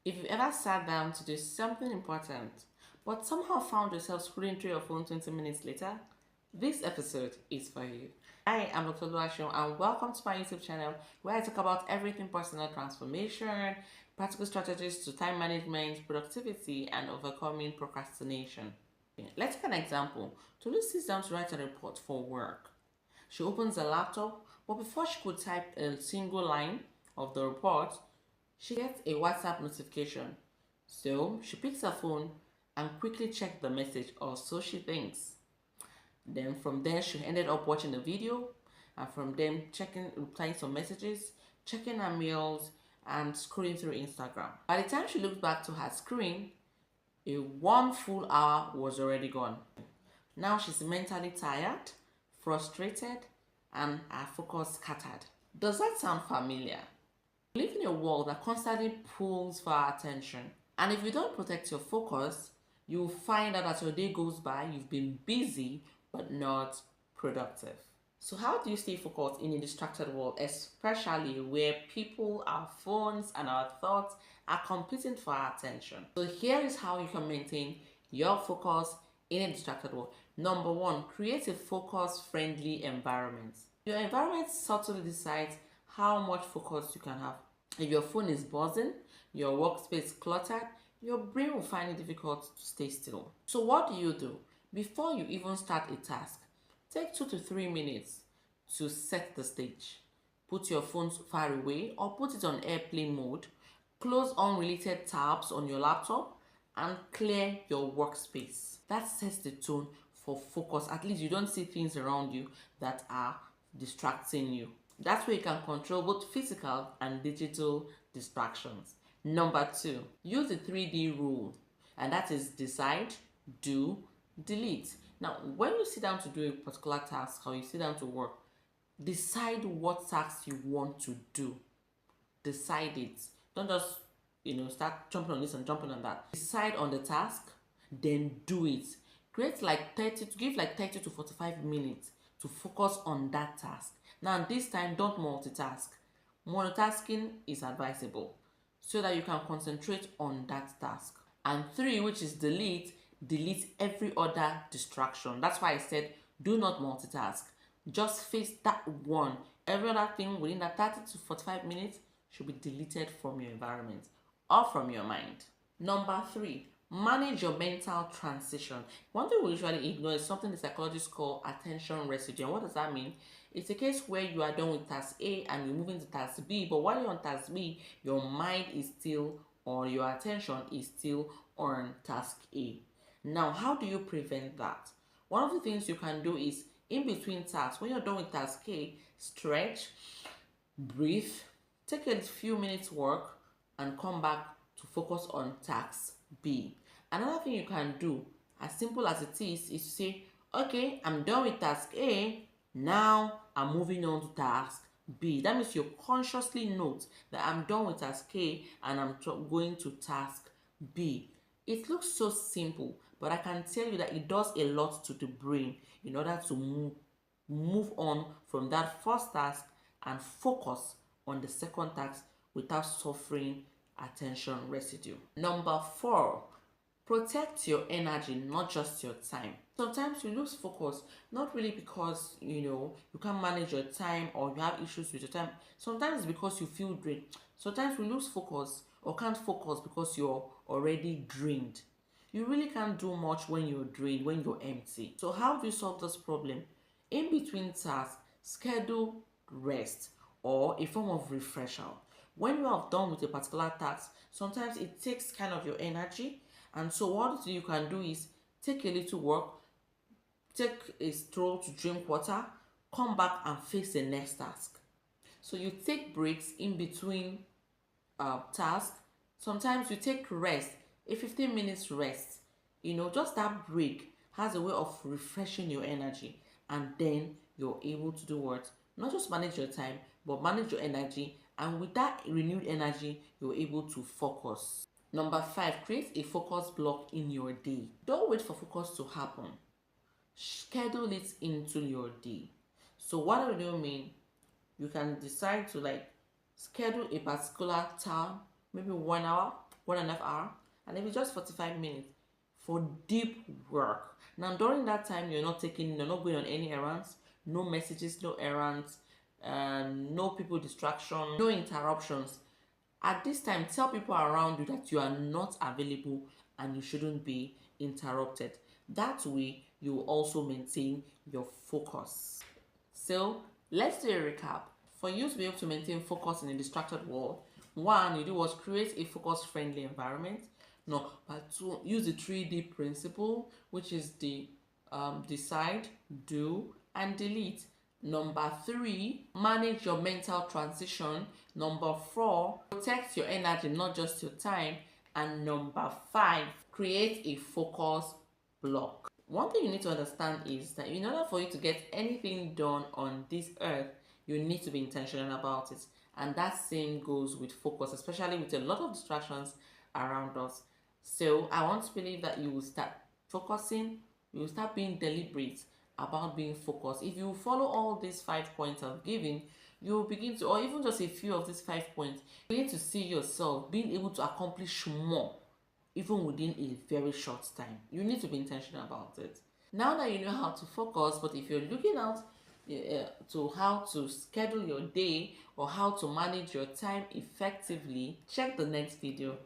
If you've ever sat down to do something important, but somehow found yourself scrolling through your phone 20 minutes later, this episode is for you. I am Dr. Luasho and welcome to my YouTube channel where I talk about everything personal transformation, practical strategies to time management, productivity, and overcoming procrastination. Let's take an example. Tolu sits down to write a report for work. She opens a laptop, but before she could type a single line of the report, she gets a WhatsApp notification. So she picks her phone and quickly checks the message, or so she thinks. Then from there, she ended up watching the video, and from them, replying some messages, checking her mails, and scrolling through Instagram. By the time she looked back to her screen, a 1 full hour was already gone. Now she's mentally tired, frustrated, and her focus scattered. Does that sound familiar? We live in a world that constantly pulls for our attention. And if you don't protect your focus, you'll find out as your day goes by, you've been busy but not productive. So how do you stay focused in a distracted world, especially where people, our phones, and our thoughts are competing for our attention? So here is how you can maintain your focus in a distracted world. Number one, create a focus-friendly environment. Your environment subtly decides how much focus you can have. If your phone is buzzing, your workspace cluttered, your brain will find it difficult to stay still. So what do? Before you even start a task, take 2 to 3 minutes to set the stage. Put your phone far away or put it on airplane mode. Close unrelated tabs on your laptop and clear your workspace. That sets the tone for focus. At least you don't see things around you that are distracting you. That's where you can control both physical and digital distractions. Number two, use the 3D rule, and that is decide, do, delete. Now, when you sit down to do a particular task or you sit down to work, decide what tasks you want to do. Decide it. Don't just start jumping on this and jumping on that. Decide on the task, then do it. Give like 30 to 45 minutes to focus on that task. Now this time, don't multitask. Multitasking is advisable so that you can concentrate on that task. And three, which is delete every other distraction. That's why I said do not multitask. Just face that one. Every other thing within that 30 to 45 minutes should be deleted from your environment or from your mind. Number three, manage your mental transition. One thing we usually ignore is something the psychologists call attention residue. And what does that mean? It's a case where you are done with task A and you're moving to task B, but while you're on task B, your mind is still, or your attention is still on task A. Now, how do you prevent that? One of the things you can do is, in between tasks, when you're done with task A, stretch, breathe, take a few minutes work, and come back to focus on task B. Another thing you can do, as simple as it is to say, okay, I'm done with task A, now I'm moving on to task B. That means you consciously note that I'm done with task A and I'm going to task B. It looks so simple, but I can tell you that it does a lot to the brain in order to move on from that first task and focus on the second task without suffering attention residue. Number four, protect your energy, not just your time. Sometimes you lose focus, not really because you can't manage your time or you have issues with your time. Sometimes it's because you feel drained. Sometimes we lose focus or can't focus because you're already drained. You really can't do much when you're drained, when you're empty. So how do you solve this problem? In between tasks, schedule rest or a form of refresher. When you are done with a particular task, sometimes it takes kind of your energy, and so what you can do is take a little walk, take a stroll to drink water, come back and face the next task. So you take breaks in between tasks. Sometimes you take rest, a 15 minutes rest. Just that break has a way of refreshing your energy, and then you're able to do what? Not just manage your time, but manage your energy, and with that renewed energy, you're able to focus. Number five, create a focus block in your day. Don't wait for focus to happen. Schedule it into your day. So what do you mean? You can decide to schedule a particular time, maybe 1 hour, 1.5 hours, and maybe just 45 minutes for deep work. Now, during that time, you're not going on any errands, no messages, no errands, no people distraction, no interruptions. At this time, tell people around you that you are not available and you shouldn't be interrupted. That way, you will also maintain your focus. So, let's do a recap. For you to be able to maintain focus in a distracted world, one, you do was create a focus-friendly environment. No, but two, use the 3D principle, which is the decide, do, and delete. Number three, manage your mental transition. Number four, protect your energy, not just your time. And number five, create a focus block. One thing you need to understand is that in order for you to get anything done on this earth, you need to be intentional about it. And that same goes with focus, especially with a lot of distractions around us. So I want to believe that you will start focusing, you will start being deliberate about being focused. If you follow all these 5 points I've given, you will begin to, or even just a few of these 5 points, begin to see yourself being able to accomplish more even within a very short time. You need to be intentional about it. Now that you know how to focus, but if you're looking out to how to schedule your day or how to manage your time effectively, check the next video.